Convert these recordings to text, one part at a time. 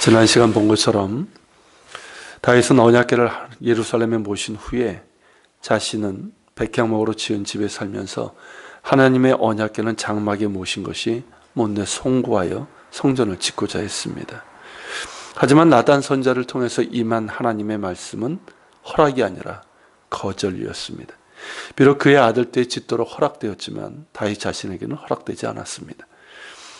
지난 시간 본 것처럼 다윗은 언약궤를 예루살렘에 모신 후에 자신은 백향목으로 지은 집에 살면서 하나님의 언약궤는 장막에 모신 것이 못내 송구하여 성전을 짓고자 했습니다. 하지만 나단 선지자를 통해서 임한 하나님의 말씀은 허락이 아니라 거절이었습니다. 비록 그의 아들 때 짓도록 허락되었지만 다윗 자신에게는 허락되지 않았습니다.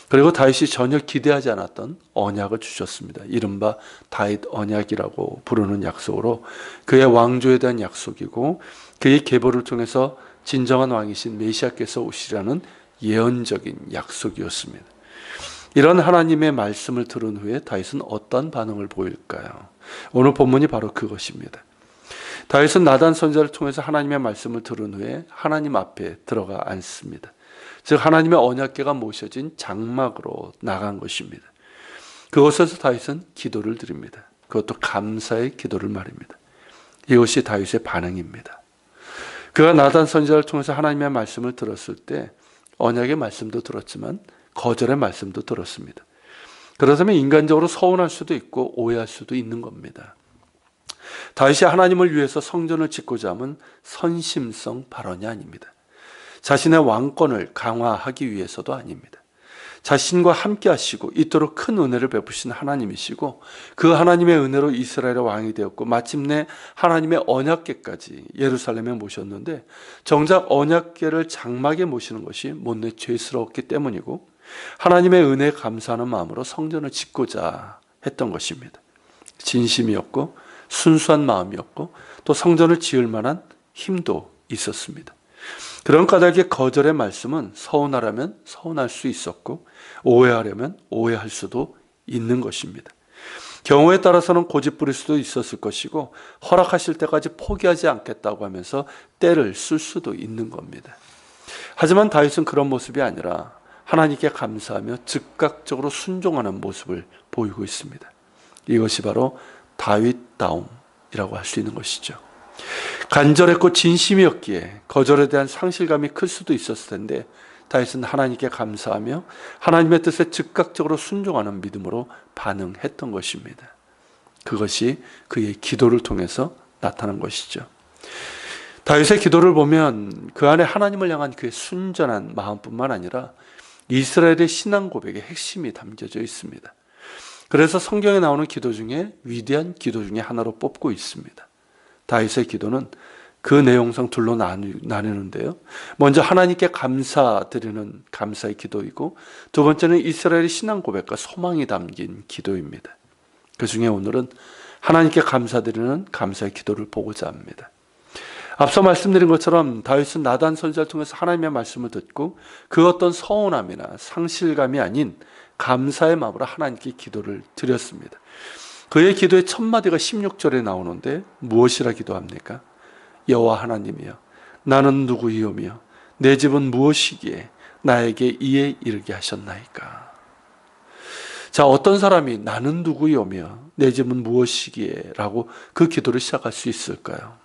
그리고 다윗이 전혀 기대하지 않았던 언약을 주셨습니다. 이른바 다윗 언약이라고 부르는 약속으로 그의 왕조에 대한 약속이고 그의 계보를 통해서 진정한 왕이신 메시아께서 오시라는 예언적인 약속이었습니다. 이런 하나님의 말씀을 들은 후에 다윗은 어떤 반응을 보일까요? 오늘 본문이 바로 그것입니다. 다윗은 나단 선지자를 통해서 하나님의 말씀을 들은 후에 하나님 앞에 들어가 앉습니다. 즉 하나님의 언약궤가 모셔진 장막으로 나간 것입니다. 그곳에서 다윗은 기도를 드립니다. 그것도 감사의 기도를 말입니다. 이것이 다윗의 반응입니다. 그가 나단 선지자를 통해서 하나님의 말씀을 들었을 때 언약의 말씀도 들었지만 거절의 말씀도 들었습니다. 그렇다면 인간적으로 서운할 수도 있고 오해할 수도 있는 겁니다. 다윗이 하나님을 위해서 성전을 짓고자 하면 선심성 발언이 아닙니다. 자신의 왕권을 강화하기 위해서도 아닙니다. 자신과 함께 하시고 이토록 큰 은혜를 베푸신 하나님이시고 그 하나님의 은혜로 이스라엘의 왕이 되었고 마침내 하나님의 언약궤까지 예루살렘에 모셨는데 정작 언약궤를 장막에 모시는 것이 못내 죄스러웠기 때문이고 하나님의 은혜에 감사하는 마음으로 성전을 짓고자 했던 것입니다. 진심이었고 순수한 마음이었고 또 성전을 지을 만한 힘도 있었습니다. 그런 까닭에 거절의 말씀은 서운하려면 서운할 수 있었고 오해하려면 오해할 수도 있는 것입니다. 경우에 따라서는 고집 부릴 수도 있었을 것이고 허락하실 때까지 포기하지 않겠다고 하면서 때를 쓸 수도 있는 겁니다. 하지만 다윗은 그런 모습이 아니라 하나님께 감사하며 즉각적으로 순종하는 모습을 보이고 있습니다. 이것이 바로 다윗다움이라고 할 수 있는 것이죠. 간절했고 진심이었기에 거절에 대한 상실감이 클 수도 있었을 텐데 다윗은 하나님께 감사하며 하나님의 뜻에 즉각적으로 순종하는 믿음으로 반응했던 것입니다. 그것이 그의 기도를 통해서 나타난 것이죠. 다윗의 기도를 보면 그 안에 하나님을 향한 그의 순전한 마음뿐만 아니라 이스라엘의 신앙 고백의 핵심이 담겨져 있습니다. 그래서 성경에 나오는 기도 중에 위대한 기도 중에 하나로 뽑고 있습니다. 다윗의 기도는 그 내용상 둘로 나누는데요. 먼저 하나님께 감사드리는 감사의 기도이고 두 번째는 이스라엘의 신앙 고백과 소망이 담긴 기도입니다. 그 중에 오늘은 하나님께 감사드리는 감사의 기도를 보고자 합니다. 앞서 말씀드린 것처럼 다윗은 나단 선지자를 통해서 하나님의 말씀을 듣고 그 어떤 서운함이나 상실감이 아닌 감사의 마음으로 하나님께 기도를 드렸습니다. 그의 기도의 첫 마디가 16절에 나오는데 무엇이라 기도합니까? 여호와 하나님이여 나는 누구이오며 내 집은 무엇이기에 나에게 이에 이르게 하셨나이까. 자, 어떤 사람이 나는 누구이오며 내 집은 무엇이기에 라고 그 기도를 시작할 수 있을까요?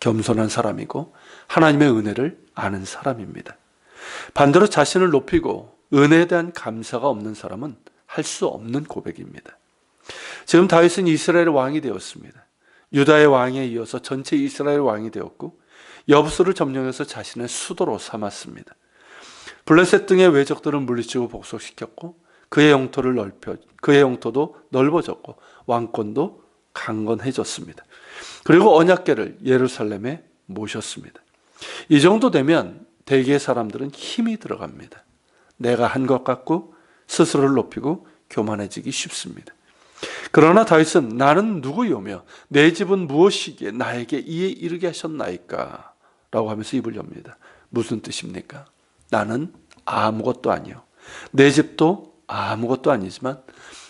겸손한 사람이고 하나님의 은혜를 아는 사람입니다. 반대로 자신을 높이고 은혜에 대한 감사가 없는 사람은 할 수 없는 고백입니다. 지금 다윗은 이스라엘의 왕이 되었습니다. 유다의 왕에 이어서 전체 이스라엘 왕이 되었고 여부수를 점령해서 자신의 수도로 삼았습니다. 블레셋 등의 외적들을 물리치고 복속시켰고 그의 영토도 넓어졌고 왕권도 강건해졌습니다. 그리고 언약궤를 예루살렘에 모셨습니다. 이 정도 되면 대개의 사람들은 힘이 들어갑니다. 내가 한 것 같고 스스로를 높이고 교만해지기 쉽습니다. 그러나 다윗은 나는 누구이오며 내 집은 무엇이기에 나에게 이에 이르게 하셨나이까 라고 하면서 입을 엽니다. 무슨 뜻입니까? 나는 아무것도 아니요 내 집도 아무것도 아니지만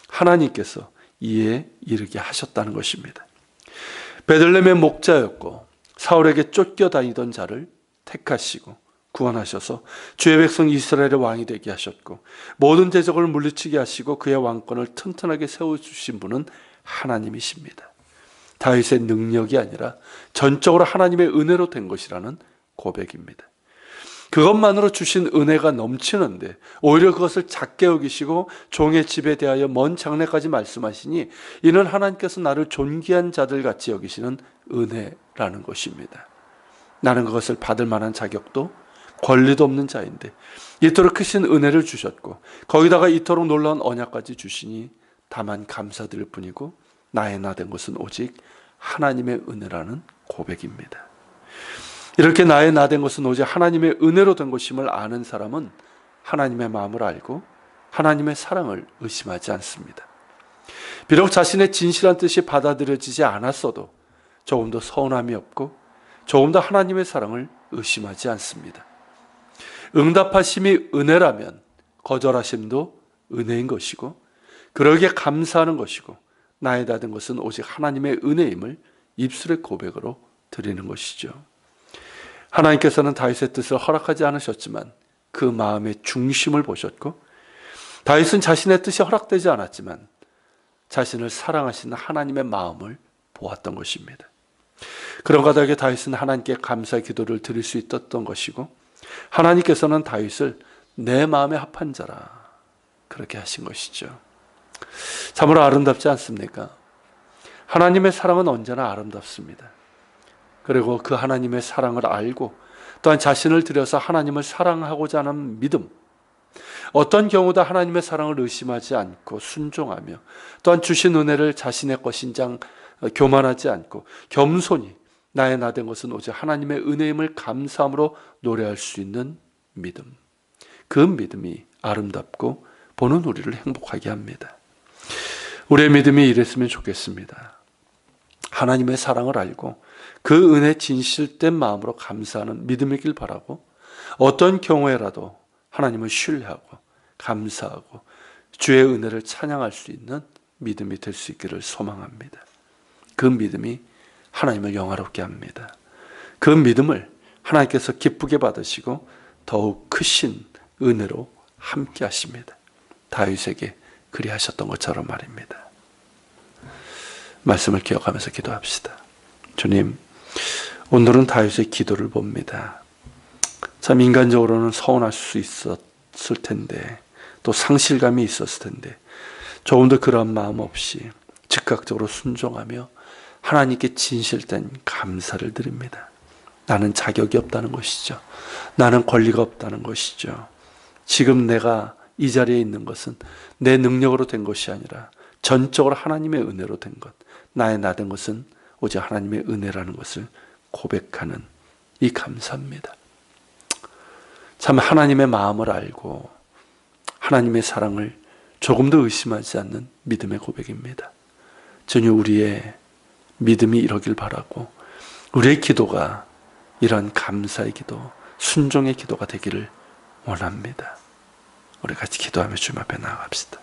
하나님께서 이에 이르게 하셨다는 것입니다. 베들레헴의 목자였고 사울에게 쫓겨다니던 자를 택하시고 구원하셔서 주의 백성 이스라엘의 왕이 되게 하셨고 모든 대적을 물리치게 하시고 그의 왕권을 튼튼하게 세워주신 분은 하나님이십니다. 다윗의 능력이 아니라 전적으로 하나님의 은혜로 된 것이라는 고백입니다. 그것만으로 주신 은혜가 넘치는데 오히려 그것을 작게 여기시고 종의 집에 대하여 먼 장래까지 말씀하시니 이는 하나님께서 나를 존귀한 자들 같이 여기시는 은혜라는 것입니다. 나는 그것을 받을 만한 자격도 권리도 없는 자인데 이토록 크신 은혜를 주셨고 거기다가 이토록 놀라운 언약까지 주시니 다만 감사드릴 뿐이고 나의 나 된 것은 오직 하나님의 은혜라는 고백입니다. 이렇게 나의 나 된 것은 오직 하나님의 은혜로 된 것임을 아는 사람은 하나님의 마음을 알고 하나님의 사랑을 의심하지 않습니다. 비록 자신의 진실한 뜻이 받아들여지지 않았어도 조금 더 서운함이 없고 조금 더 하나님의 사랑을 의심하지 않습니다. 응답하심이 은혜라면 거절하심도 은혜인 것이고 그러기에 감사하는 것이고 나의 나 된 것은 오직 하나님의 은혜임을 입술의 고백으로 드리는 것이죠. 하나님께서는 다윗의 뜻을 허락하지 않으셨지만 그 마음의 중심을 보셨고 다윗은 자신의 뜻이 허락되지 않았지만 자신을 사랑하시는 하나님의 마음을 보았던 것입니다. 그런 까닭에 다윗은 하나님께 감사의 기도를 드릴 수 있었던 것이고 하나님께서는 다윗을 내 마음에 합한 자라 그렇게 하신 것이죠. 참으로 아름답지 않습니까? 하나님의 사랑은 언제나 아름답습니다. 그리고 그 하나님의 사랑을 알고 또한 자신을 들여서 하나님을 사랑하고자 하는 믿음, 어떤 경우도 하나님의 사랑을 의심하지 않고 순종하며 또한 주신 은혜를 자신의 것인 장 교만하지 않고 겸손히 나의 나 된 것은 오직 하나님의 은혜임을 감사함으로 노래할 수 있는 믿음, 그 믿음이 아름답고 보는 우리를 행복하게 합니다. 우리의 믿음이 이랬으면 좋겠습니다. 하나님의 사랑을 알고 그 은혜 진실된 마음으로 감사하는 믿음이길 바라고 어떤 경우에라도 하나님을 신뢰하고 감사하고 주의 은혜를 찬양할 수 있는 믿음이 될 수 있기를 소망합니다. 그 믿음이 하나님을 영화롭게 합니다. 그 믿음을 하나님께서 기쁘게 받으시고 더욱 크신 은혜로 함께 하십니다. 다윗에게 그리하셨던 것처럼 말입니다. 말씀을 기억하면서 기도합시다. 주님, 오늘은 다윗의 기도를 봅니다. 참 인간적으로는 서운할 수 있었을 텐데 또 상실감이 있었을 텐데 조금 더 그런 마음 없이 즉각적으로 순종하며 하나님께 진실된 감사를 드립니다. 나는 자격이 없다는 것이죠. 나는 권리가 없다는 것이죠. 지금 내가 이 자리에 있는 것은 내 능력으로 된 것이 아니라 전적으로 하나님의 은혜로 된 것, 나의 나 된 것은 오직 하나님의 은혜라는 것을 고백하는 이 감사입니다. 참 하나님의 마음을 알고 하나님의 사랑을 조금도 의심하지 않는 믿음의 고백입니다. 전혀 우리의 믿음이 이러길 바라고 우리의 기도가 이런 감사의 기도, 순종의 기도가 되기를 원합니다. 우리 같이 기도하며 주님 앞에 나아갑시다.